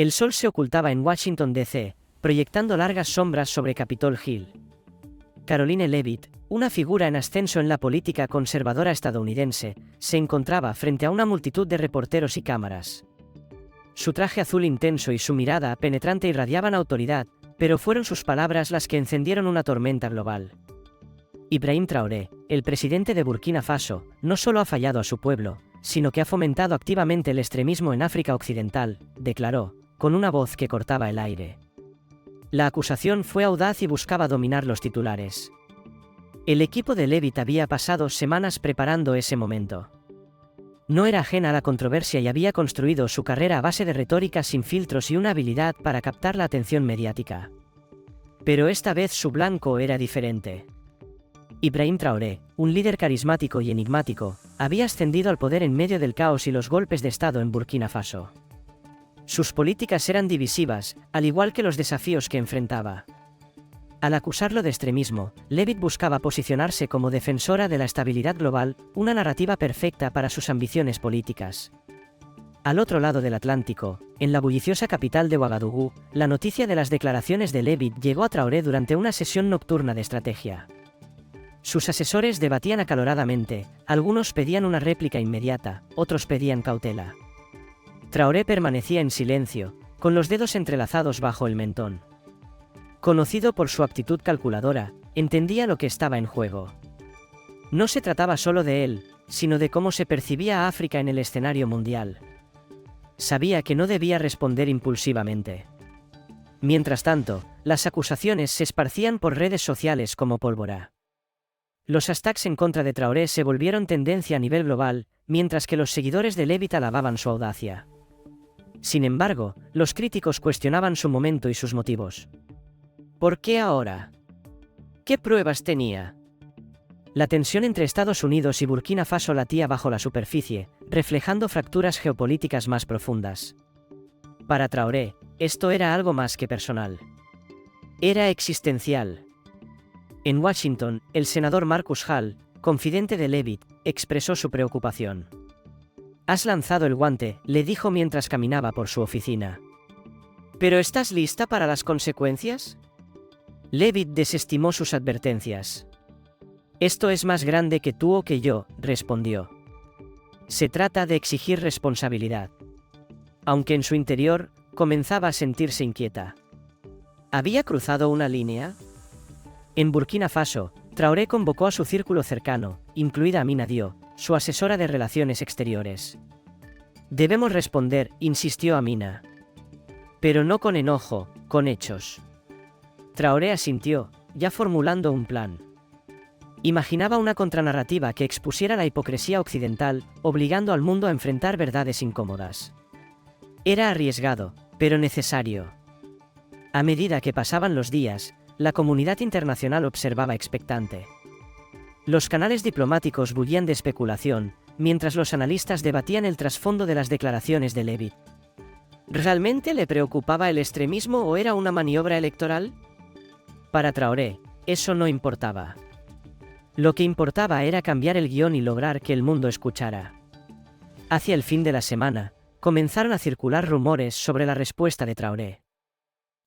El sol se ocultaba en Washington, D.C., proyectando largas sombras sobre Capitol Hill. Caroline Leavitt, una figura en ascenso en la política conservadora estadounidense, se encontraba frente a una multitud de reporteros y cámaras. Su traje azul intenso y su mirada penetrante irradiaban autoridad, pero fueron sus palabras las que encendieron una tormenta global. Ibrahim Traoré, el presidente de Burkina Faso, no solo ha fallado a su pueblo, sino que ha fomentado activamente el extremismo en África Occidental, declaró, con una voz que cortaba el aire. La acusación fue audaz y buscaba dominar los titulares. El equipo de Leavitt había pasado semanas preparando ese momento. No era ajena a la controversia y había construido su carrera a base de retórica sin filtros y una habilidad para captar la atención mediática. Pero esta vez su blanco era diferente. Ibrahim Traoré, un líder carismático y enigmático, había ascendido al poder en medio del caos y los golpes de Estado en Burkina Faso. Sus políticas eran divisivas, al igual que los desafíos que enfrentaba. Al acusarlo de extremismo, Leavitt buscaba posicionarse como defensora de la estabilidad global, una narrativa perfecta para sus ambiciones políticas. Al otro lado del Atlántico, en la bulliciosa capital de Ouagadougou, la noticia de las declaraciones de Leavitt llegó a Traoré durante una sesión nocturna de estrategia. Sus asesores debatían acaloradamente, algunos pedían una réplica inmediata, otros pedían cautela. Traoré permanecía en silencio, con los dedos entrelazados bajo el mentón. Conocido por su actitud calculadora, entendía lo que estaba en juego. No se trataba solo de él, sino de cómo se percibía a África en el escenario mundial. Sabía que no debía responder impulsivamente. Mientras tanto, las acusaciones se esparcían por redes sociales como pólvora. Los hashtags en contra de Traoré se volvieron tendencia a nivel global, mientras que los seguidores de Leavitt alababan su audacia. Sin embargo, los críticos cuestionaban su momento y sus motivos. ¿Por qué ahora? ¿Qué pruebas tenía? La tensión entre Estados Unidos y Burkina Faso latía bajo la superficie, reflejando fracturas geopolíticas más profundas. Para Traoré, esto era algo más que personal. Era existencial. En Washington, el senador Marcus Hall, confidente de Leavitt, expresó su preocupación. «Has lanzado el guante», le dijo mientras caminaba por su oficina. «¿Pero estás lista para las consecuencias?» Leavitt desestimó sus advertencias. «Esto es más grande que tú o que yo», respondió. «Se trata de exigir responsabilidad». Aunque en su interior, comenzaba a sentirse inquieta. ¿Había cruzado una línea? En Burkina Faso, Traoré convocó a su círculo cercano, incluida Amina Dio, su asesora de Relaciones Exteriores. «Debemos responder», insistió Amina. «Pero no con enojo, con hechos». Traoré asintió, ya formulando un plan. Imaginaba una contranarrativa que expusiera la hipocresía occidental, obligando al mundo a enfrentar verdades incómodas. Era arriesgado, pero necesario. A medida que pasaban los días, la comunidad internacional observaba expectante. Los canales diplomáticos bullían de especulación, mientras los analistas debatían el trasfondo de las declaraciones de Leavitt. ¿Realmente le preocupaba el extremismo o era una maniobra electoral? Para Traoré, eso no importaba. Lo que importaba era cambiar el guión y lograr que el mundo escuchara. Hacia el fin de la semana, comenzaron a circular rumores sobre la respuesta de Traoré.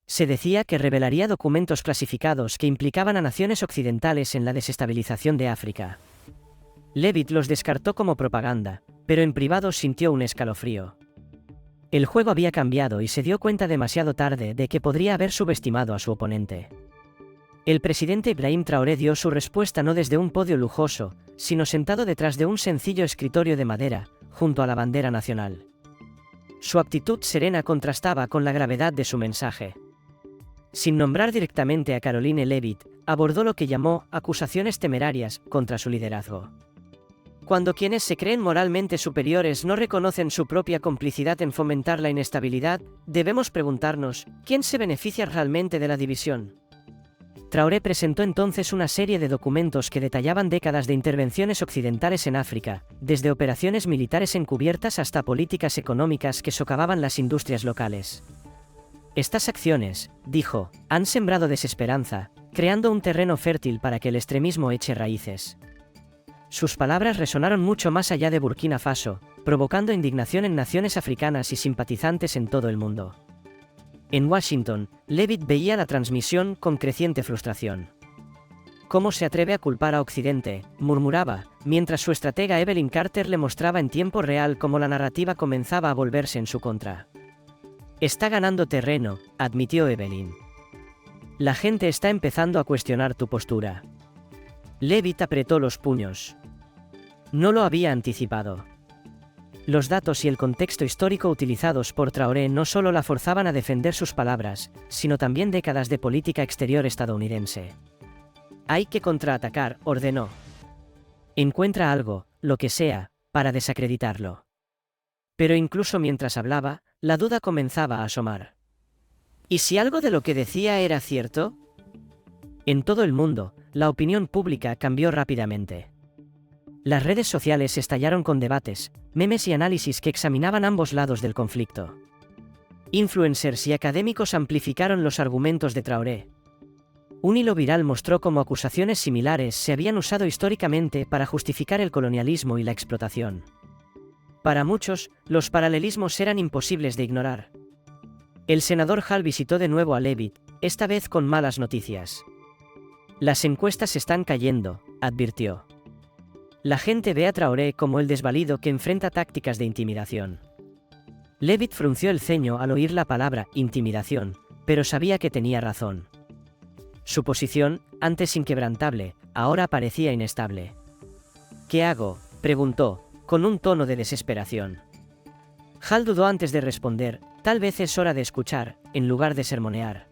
Se decía que revelaría documentos clasificados que implicaban a naciones occidentales en la desestabilización de África. Leavitt los descartó como propaganda, pero en privado sintió un escalofrío. El juego había cambiado y se dio cuenta demasiado tarde de que podría haber subestimado a su oponente. El presidente Ibrahim Traoré dio su respuesta no desde un podio lujoso, sino sentado detrás de un sencillo escritorio de madera, junto a la bandera nacional. Su actitud serena contrastaba con la gravedad de su mensaje. Sin nombrar directamente a Caroline Leavitt, abordó lo que llamó acusaciones temerarias contra su liderazgo. Cuando quienes se creen moralmente superiores no reconocen su propia complicidad en fomentar la inestabilidad, debemos preguntarnos, ¿quién se beneficia realmente de la división? Traoré presentó entonces una serie de documentos que detallaban décadas de intervenciones occidentales en África, desde operaciones militares encubiertas hasta políticas económicas que socavaban las industrias locales. Estas acciones, dijo, han sembrado desesperanza, creando un terreno fértil para que el extremismo eche raíces. Sus palabras resonaron mucho más allá de Burkina Faso, provocando indignación en naciones africanas y simpatizantes en todo el mundo. En Washington, Leavitt veía la transmisión con creciente frustración. ¿Cómo se atreve a culpar a Occidente?, murmuraba, mientras su estratega Evelyn Carter le mostraba en tiempo real cómo la narrativa comenzaba a volverse en su contra. Está ganando terreno, admitió Evelyn. La gente está empezando a cuestionar tu postura. Leavitt apretó los puños. No lo había anticipado. Los datos y el contexto histórico utilizados por Traoré no solo la forzaban a defender sus palabras, sino también décadas de política exterior estadounidense. Hay que contraatacar, ordenó. Encuentra algo, lo que sea, para desacreditarlo. Pero incluso mientras hablaba, la duda comenzaba a asomar. ¿Y si algo de lo que decía era cierto? En todo el mundo, la opinión pública cambió rápidamente. Las redes sociales estallaron con debates, memes y análisis que examinaban ambos lados del conflicto. Influencers y académicos amplificaron los argumentos de Traoré. Un hilo viral mostró cómo acusaciones similares se habían usado históricamente para justificar el colonialismo y la explotación. Para muchos, los paralelismos eran imposibles de ignorar. El senador Hall visitó de nuevo a Leavitt, esta vez con malas noticias. Las encuestas están cayendo, advirtió. La gente ve a Traoré como el desvalido que enfrenta tácticas de intimidación. Leavitt frunció el ceño al oír la palabra intimidación, pero sabía que tenía razón. Su posición, antes inquebrantable, ahora parecía inestable. ¿Qué hago?, preguntó, con un tono de desesperación. Hall dudó antes de responder, tal vez es hora de escuchar, en lugar de sermonear.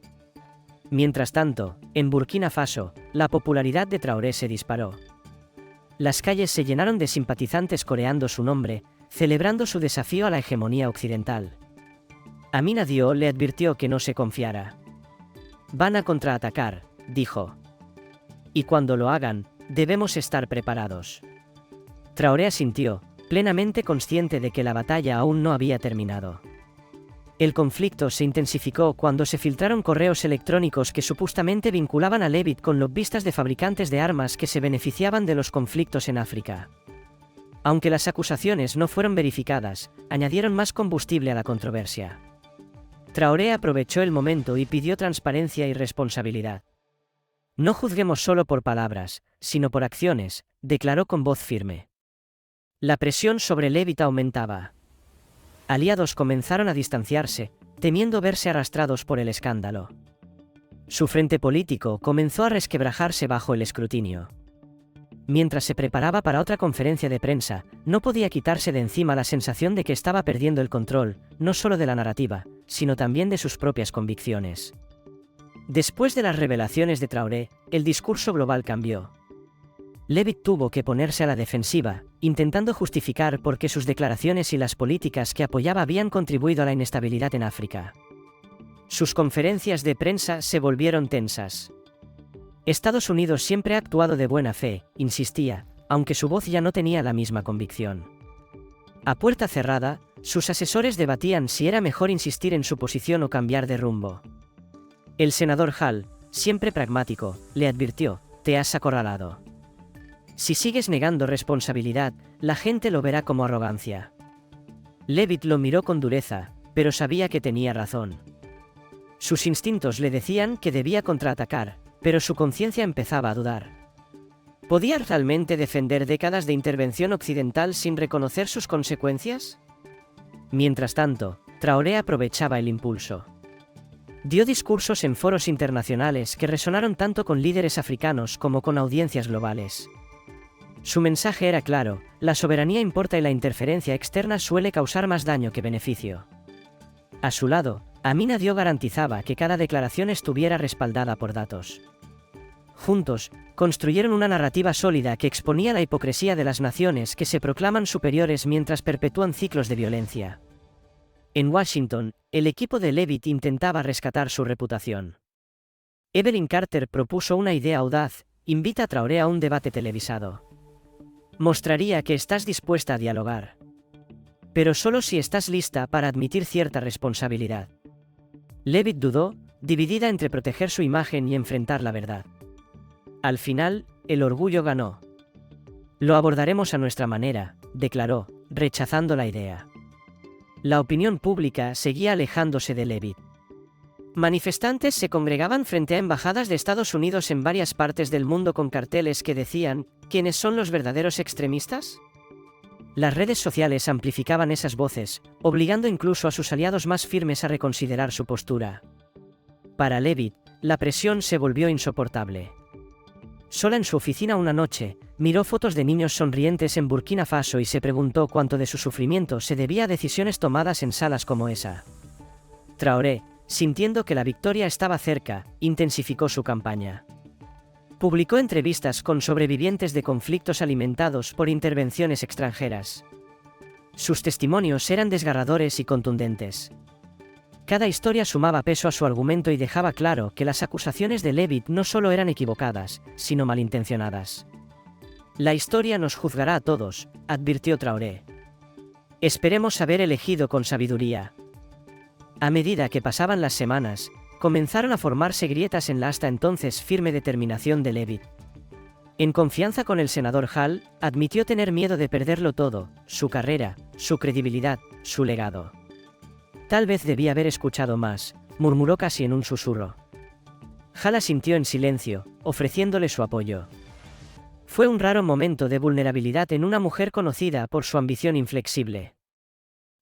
Mientras tanto, en Burkina Faso, la popularidad de Traoré se disparó. Las calles se llenaron de simpatizantes coreando su nombre, celebrando su desafío a la hegemonía occidental. Amina Diop le advirtió que no se confiara. Van a contraatacar, dijo. Y cuando lo hagan, debemos estar preparados. Traoré asintió, plenamente consciente de que la batalla aún no había terminado. El conflicto se intensificó cuando se filtraron correos electrónicos que supuestamente vinculaban a Leavitt con lobbistas de fabricantes de armas que se beneficiaban de los conflictos en África. Aunque las acusaciones no fueron verificadas, añadieron más combustible a la controversia. Traoré aprovechó el momento y pidió transparencia y responsabilidad. No juzguemos solo por palabras, sino por acciones, declaró con voz firme. La presión sobre Leavitt aumentaba. Aliados comenzaron a distanciarse, temiendo verse arrastrados por el escándalo. Su frente político comenzó a resquebrajarse bajo el escrutinio. Mientras se preparaba para otra conferencia de prensa, no podía quitarse de encima la sensación de que estaba perdiendo el control, no solo de la narrativa, sino también de sus propias convicciones. Después de las revelaciones de Traoré, el discurso global cambió. Leavitt tuvo que ponerse a la defensiva, intentando justificar por qué sus declaraciones y las políticas que apoyaba habían contribuido a la inestabilidad en África. Sus conferencias de prensa se volvieron tensas. Estados Unidos siempre ha actuado de buena fe, insistía, aunque su voz ya no tenía la misma convicción. A puerta cerrada, sus asesores debatían si era mejor insistir en su posición o cambiar de rumbo. El senador Hall, siempre pragmático, le advirtió: te has acorralado. Si sigues negando responsabilidad, la gente lo verá como arrogancia. Leavitt lo miró con dureza, pero sabía que tenía razón. Sus instintos le decían que debía contraatacar, pero su conciencia empezaba a dudar. ¿Podía realmente defender décadas de intervención occidental sin reconocer sus consecuencias? Mientras tanto, Traoré aprovechaba el impulso. Dio discursos en foros internacionales que resonaron tanto con líderes africanos como con audiencias globales. Su mensaje era claro: la soberanía importa y la interferencia externa suele causar más daño que beneficio. A su lado, Amina Diop garantizaba que cada declaración estuviera respaldada por datos. Juntos, construyeron una narrativa sólida que exponía la hipocresía de las naciones que se proclaman superiores mientras perpetúan ciclos de violencia. En Washington, el equipo de Leavitt intentaba rescatar su reputación. Evelyn Carter propuso una idea audaz: invita a Traoré a un debate televisado. Mostraría que estás dispuesta a dialogar. Pero solo si estás lista para admitir cierta responsabilidad. Leavitt dudó, dividida entre proteger su imagen y enfrentar la verdad. Al final, el orgullo ganó. Lo abordaremos a nuestra manera, declaró, rechazando la idea. La opinión pública seguía alejándose de Leavitt. Manifestantes se congregaban frente a embajadas de Estados Unidos en varias partes del mundo con carteles que decían: ¿quiénes son los verdaderos extremistas? Las redes sociales amplificaban esas voces, obligando incluso a sus aliados más firmes a reconsiderar su postura. Para Leavitt, la presión se volvió insoportable. Sola en su oficina una noche, miró fotos de niños sonrientes en Burkina Faso y se preguntó cuánto de su sufrimiento se debía a decisiones tomadas en salas como esa. Traoré, sintiendo que la victoria estaba cerca, intensificó su campaña. Publicó entrevistas con sobrevivientes de conflictos alimentados por intervenciones extranjeras. Sus testimonios eran desgarradores y contundentes. Cada historia sumaba peso a su argumento y dejaba claro que las acusaciones de Leavitt no solo eran equivocadas, sino malintencionadas. La historia nos juzgará a todos, advirtió Traoré. Esperemos haber elegido con sabiduría. A medida que pasaban las semanas, comenzaron a formarse grietas en la hasta entonces firme determinación de Leavitt. En confianza con el senador Hall, admitió tener miedo de perderlo todo: su carrera, su credibilidad, su legado. Tal vez debía haber escuchado más, murmuró casi en un susurro. Hall asintió en silencio, ofreciéndole su apoyo. Fue un raro momento de vulnerabilidad en una mujer conocida por su ambición inflexible.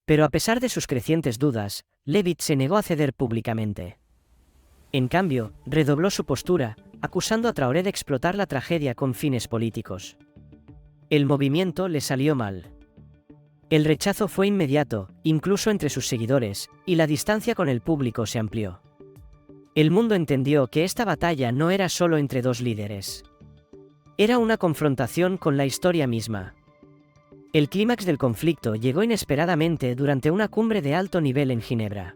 Pero a pesar de sus crecientes dudas, Leavitt se negó a ceder públicamente. En cambio, redobló su postura, acusando a Traoré de explotar la tragedia con fines políticos. El movimiento le salió mal. El rechazo fue inmediato, incluso entre sus seguidores, y la distancia con el público se amplió. El mundo entendió que esta batalla no era solo entre dos líderes. Era una confrontación con la historia misma. El clímax del conflicto llegó inesperadamente durante una cumbre de alto nivel en Ginebra.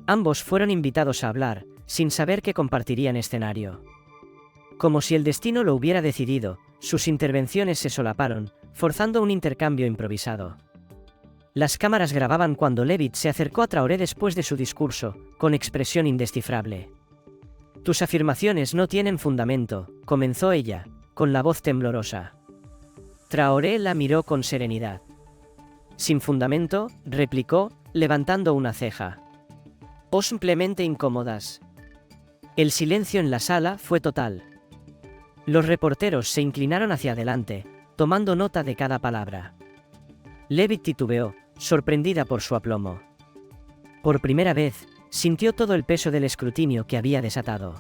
Ambos fueron invitados a hablar, sin saber que compartirían escenario. Como si el destino lo hubiera decidido, sus intervenciones se solaparon, forzando un intercambio improvisado. Las cámaras grababan cuando Leavitt se acercó a Traoré después de su discurso, con expresión indescifrable. «Tus afirmaciones no tienen fundamento», comenzó ella, con la voz temblorosa. Traoré la miró con serenidad. «¿Sin fundamento?», replicó, levantando una ceja. «¿O simplemente incómodas?». El silencio en la sala fue total. Los reporteros se inclinaron hacia adelante, tomando nota de cada palabra. Leavitt titubeó, sorprendida por su aplomo. Por primera vez, sintió todo el peso del escrutinio que había desatado.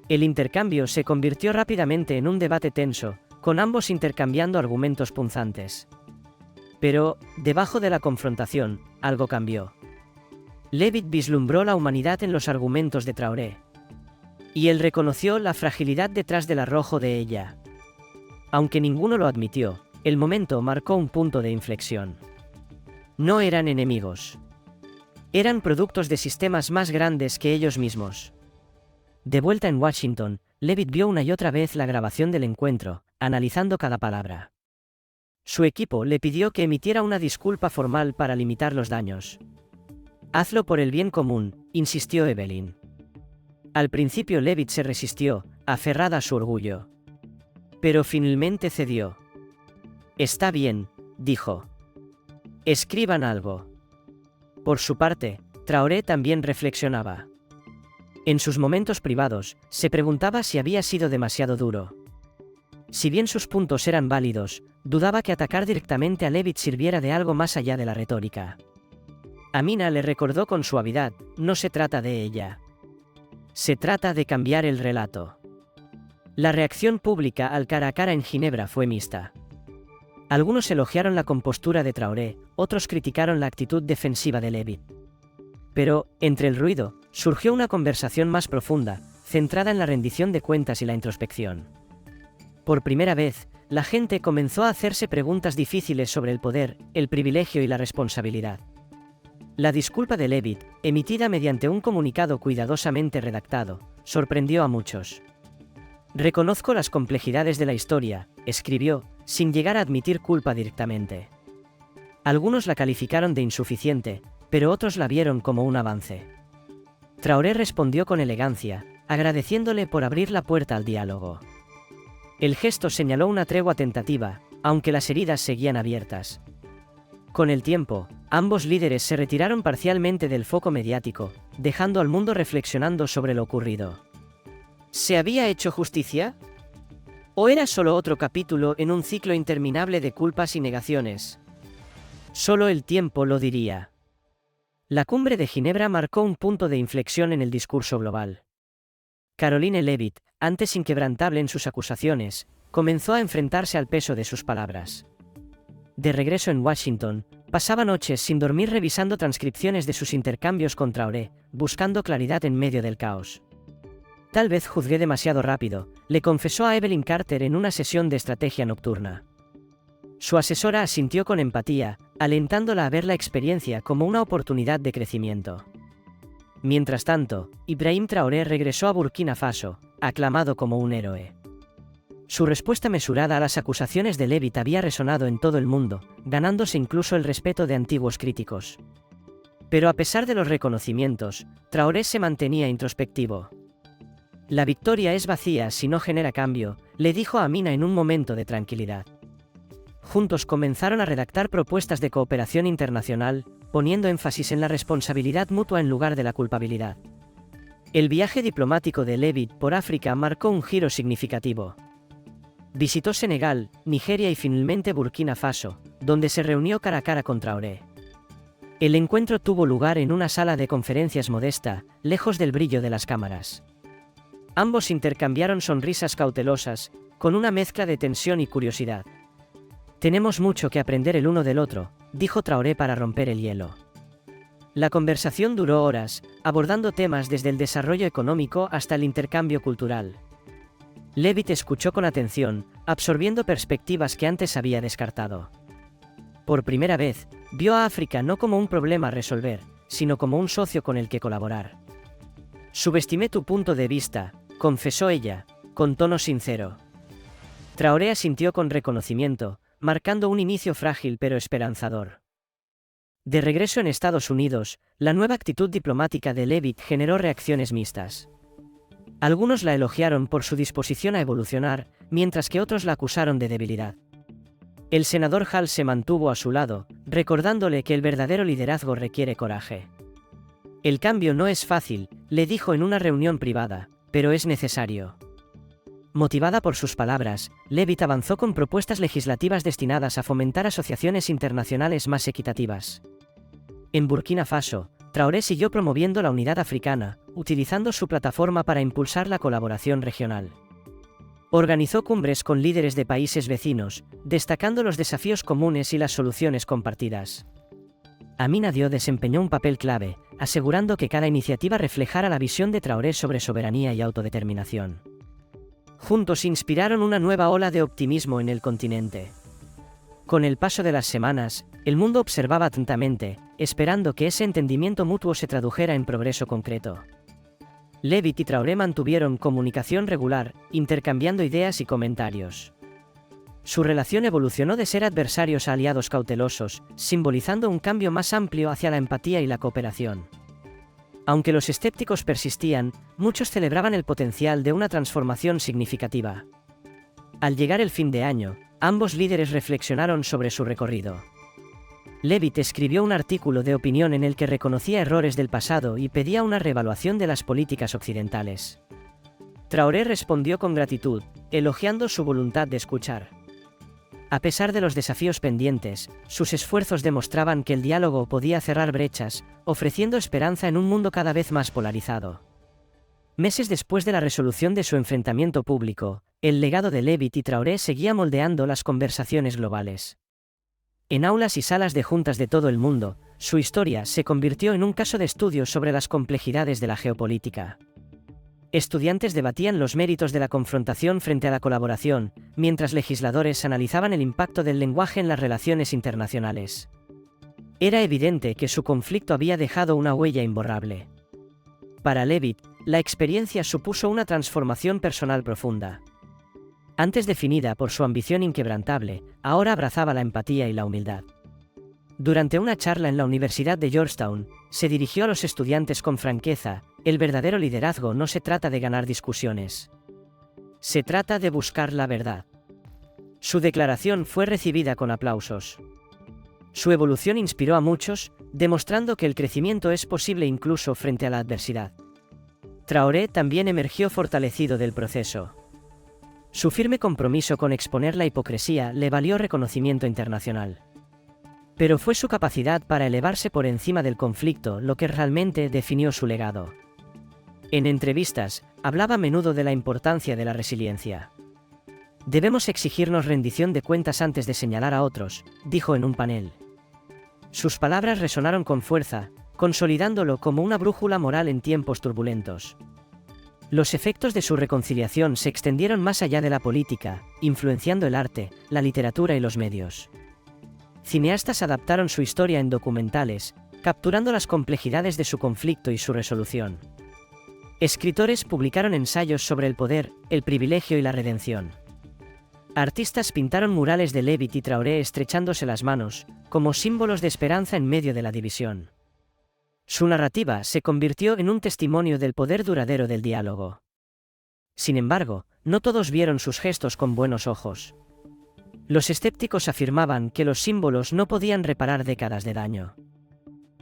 El intercambio se convirtió rápidamente en un debate tenso, con ambos intercambiando argumentos punzantes. Pero, debajo de la confrontación, algo cambió. Leavitt vislumbró la humanidad en los argumentos de Traoré. Y él reconoció la fragilidad detrás del arrojo de ella. Aunque ninguno lo admitió, el momento marcó un punto de inflexión. No eran enemigos. Eran productos de sistemas más grandes que ellos mismos. De vuelta en Washington, Leavitt vio una y otra vez la grabación del encuentro, analizando cada palabra. Su equipo le pidió que emitiera una disculpa formal para limitar los daños. «Hazlo por el bien común», insistió Evelyn. Al principio Leavitt se resistió, aferrada a su orgullo. Pero finalmente cedió. «Está bien», dijo. «Escriban algo». Por su parte, Traoré también reflexionaba. En sus momentos privados, se preguntaba si había sido demasiado duro. Si bien sus puntos eran válidos, dudaba que atacar directamente a Leavitt sirviera de algo más allá de la retórica. Amina le recordó con suavidad: «No se trata de ella. Se trata de cambiar el relato». La reacción pública al cara a cara en Ginebra fue mixta. Algunos elogiaron la compostura de Traoré, otros criticaron la actitud defensiva de Leavitt. Pero, entre el ruido, surgió una conversación más profunda, centrada en la rendición de cuentas y la introspección. Por primera vez, la gente comenzó a hacerse preguntas difíciles sobre el poder, el privilegio y la responsabilidad. La disculpa de Leavitt, emitida mediante un comunicado cuidadosamente redactado, sorprendió a muchos. «Reconozco las complejidades de la historia», escribió, sin llegar a admitir culpa directamente. Algunos la calificaron de insuficiente, pero otros la vieron como un avance. Traoré respondió con elegancia, agradeciéndole por abrir la puerta al diálogo. El gesto señaló una tregua tentativa, aunque las heridas seguían abiertas. Con el tiempo, ambos líderes se retiraron parcialmente del foco mediático, dejando al mundo reflexionando sobre lo ocurrido. ¿Se había hecho justicia? ¿O era solo otro capítulo en un ciclo interminable de culpas y negaciones? Solo el tiempo lo diría. La cumbre de Ginebra marcó un punto de inflexión en el discurso global. Caroline Leavitt, antes inquebrantable en sus acusaciones, comenzó a enfrentarse al peso de sus palabras. De regreso en Washington, pasaba noches sin dormir revisando transcripciones de sus intercambios con Traoré, buscando claridad en medio del caos. Tal vez juzgué demasiado rápido, le confesó a Evelyn Carter en una sesión de estrategia nocturna. Su asesora asintió con empatía, alentándola a ver la experiencia como una oportunidad de crecimiento. Mientras tanto, Ibrahim Traoré regresó a Burkina Faso, aclamado como un héroe. Su respuesta mesurada a las acusaciones de Leavitt había resonado en todo el mundo, ganándose incluso el respeto de antiguos críticos. Pero a pesar de los reconocimientos, Traoré se mantenía introspectivo. La victoria es vacía si no genera cambio, le dijo a Amina en un momento de tranquilidad. Juntos comenzaron a redactar propuestas de cooperación internacional, poniendo énfasis en la responsabilidad mutua en lugar de la culpabilidad. El viaje diplomático de Leavitt por África marcó un giro significativo. Visitó Senegal, Nigeria y finalmente Burkina Faso, donde se reunió cara a cara con Traoré. El encuentro tuvo lugar en una sala de conferencias modesta, lejos del brillo de las cámaras. Ambos intercambiaron sonrisas cautelosas, con una mezcla de tensión y curiosidad. «Tenemos mucho que aprender el uno del otro», dijo Traoré para romper el hielo. La conversación duró horas, abordando temas desde el desarrollo económico hasta el intercambio cultural. Leavitt escuchó con atención, absorbiendo perspectivas que antes había descartado. Por primera vez, vio a África no como un problema a resolver, sino como un socio con el que colaborar. «Subestimé tu punto de vista», confesó ella, con tono sincero. Traoré asintió con reconocimiento, marcando un inicio frágil pero esperanzador. De regreso en Estados Unidos, la nueva actitud diplomática de Leavitt generó reacciones mixtas. Algunos la elogiaron por su disposición a evolucionar, mientras que otros la acusaron de debilidad. El senador Hall se mantuvo a su lado, recordándole que el verdadero liderazgo requiere coraje. «El cambio no es fácil», le dijo en una reunión privada, «pero es necesario». Motivada por sus palabras, Leavitt avanzó con propuestas legislativas destinadas a fomentar asociaciones internacionales más equitativas. En Burkina Faso, Traoré siguió promoviendo la unidad africana, utilizando su plataforma para impulsar la colaboración regional. Organizó cumbres con líderes de países vecinos, destacando los desafíos comunes y las soluciones compartidas. Amina Diop desempeñó un papel clave, asegurando que cada iniciativa reflejara la visión de Traoré sobre soberanía y autodeterminación. Juntos inspiraron una nueva ola de optimismo en el continente. Con el paso de las semanas, el mundo observaba atentamente, esperando que ese entendimiento mutuo se tradujera en progreso concreto. Leavitt y Traoré mantuvieron comunicación regular, intercambiando ideas y comentarios. Su relación evolucionó de ser adversarios a aliados cautelosos, simbolizando un cambio más amplio hacia la empatía y la cooperación. Aunque los escépticos persistían, muchos celebraban el potencial de una transformación significativa. Al llegar el fin de año, ambos líderes reflexionaron sobre su recorrido. Leavitt escribió un artículo de opinión en el que reconocía errores del pasado y pedía una reevaluación de las políticas occidentales. Traoré respondió con gratitud, elogiando su voluntad de escuchar. A pesar de los desafíos pendientes, sus esfuerzos demostraban que el diálogo podía cerrar brechas, ofreciendo esperanza en un mundo cada vez más polarizado. Meses después de la resolución de su enfrentamiento público, el legado de Leavitt y Traoré seguía moldeando las conversaciones globales. En aulas y salas de juntas de todo el mundo, su historia se convirtió en un caso de estudio sobre las complejidades de la geopolítica. Estudiantes debatían los méritos de la confrontación frente a la colaboración, mientras legisladores analizaban el impacto del lenguaje en las relaciones internacionales. Era evidente que su conflicto había dejado una huella imborrable. Para Leavitt, la experiencia supuso una transformación personal profunda. Antes definida por su ambición inquebrantable, ahora abrazaba la empatía y la humildad. Durante una charla en la Universidad de Georgetown, se dirigió a los estudiantes con franqueza: el verdadero liderazgo no se trata de ganar discusiones. Se trata de buscar la verdad. Su declaración fue recibida con aplausos. Su evolución inspiró a muchos, demostrando que el crecimiento es posible incluso frente a la adversidad. Traoré también emergió fortalecido del proceso. Su firme compromiso con exponer la hipocresía le valió reconocimiento internacional. Pero fue su capacidad para elevarse por encima del conflicto lo que realmente definió su legado. En entrevistas, hablaba a menudo de la importancia de la resiliencia. Debemos exigirnos rendición de cuentas antes de señalar a otros, dijo en un panel. Sus palabras resonaron con fuerza, consolidándolo como una brújula moral en tiempos turbulentos. Los efectos de su reconciliación se extendieron más allá de la política, influenciando el arte, la literatura y los medios. Cineastas adaptaron su historia en documentales, capturando las complejidades de su conflicto y su resolución. Escritores publicaron ensayos sobre el poder, el privilegio y la redención. Artistas pintaron murales de Levitt y Traoré estrechándose las manos, como símbolos de esperanza en medio de la división. Su narrativa se convirtió en un testimonio del poder duradero del diálogo. Sin embargo, no todos vieron sus gestos con buenos ojos. Los escépticos afirmaban que los símbolos no podían reparar décadas de daño.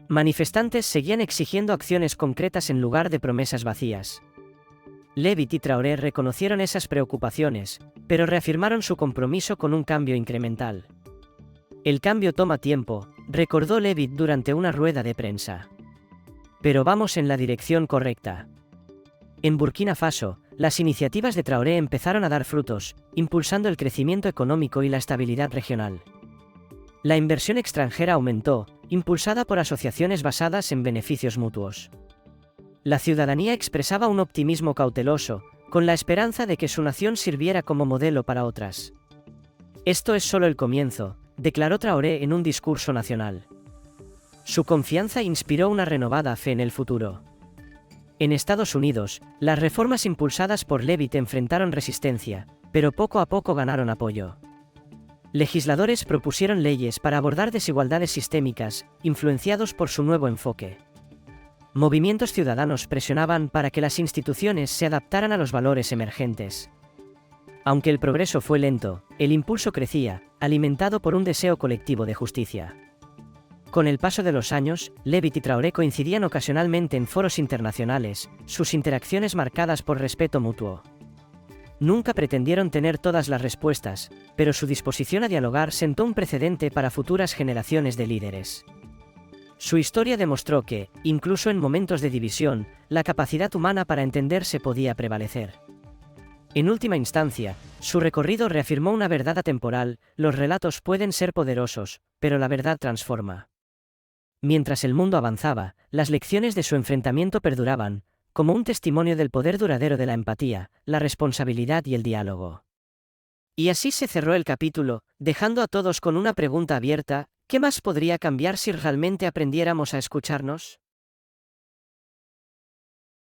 Manifestantes seguían exigiendo acciones concretas en lugar de promesas vacías. Levitt y Traoré reconocieron esas preocupaciones, pero reafirmaron su compromiso con un cambio incremental. El cambio toma tiempo, recordó Levitt durante una rueda de prensa. Pero vamos en la dirección correcta. En Burkina Faso, las iniciativas de Traoré empezaron a dar frutos, impulsando el crecimiento económico y la estabilidad regional. La inversión extranjera aumentó, impulsada por asociaciones basadas en beneficios mutuos. La ciudadanía expresaba un optimismo cauteloso, con la esperanza de que su nación sirviera como modelo para otras. Esto es solo el comienzo, declaró Traoré en un discurso nacional. Su confianza inspiró una renovada fe en el futuro. En Estados Unidos, las reformas impulsadas por Levitt enfrentaron resistencia, pero poco a poco ganaron apoyo. Legisladores propusieron leyes para abordar desigualdades sistémicas, influenciados por su nuevo enfoque. Movimientos ciudadanos presionaban para que las instituciones se adaptaran a los valores emergentes. Aunque el progreso fue lento, el impulso crecía, alimentado por un deseo colectivo de justicia. Con el paso de los años, Levitt y Traoré coincidían ocasionalmente en foros internacionales, sus interacciones marcadas por respeto mutuo. Nunca pretendieron tener todas las respuestas, pero su disposición a dialogar sentó un precedente para futuras generaciones de líderes. Su historia demostró que, incluso en momentos de división, la capacidad humana para entenderse podía prevalecer. En última instancia, su recorrido reafirmó una verdad atemporal: los relatos pueden ser poderosos, pero la verdad transforma. Mientras el mundo avanzaba, las lecciones de su enfrentamiento perduraban, como un testimonio del poder duradero de la empatía, la responsabilidad y el diálogo. Y así se cerró el capítulo, dejando a todos con una pregunta abierta: ¿qué más podría cambiar si realmente aprendiéramos a escucharnos?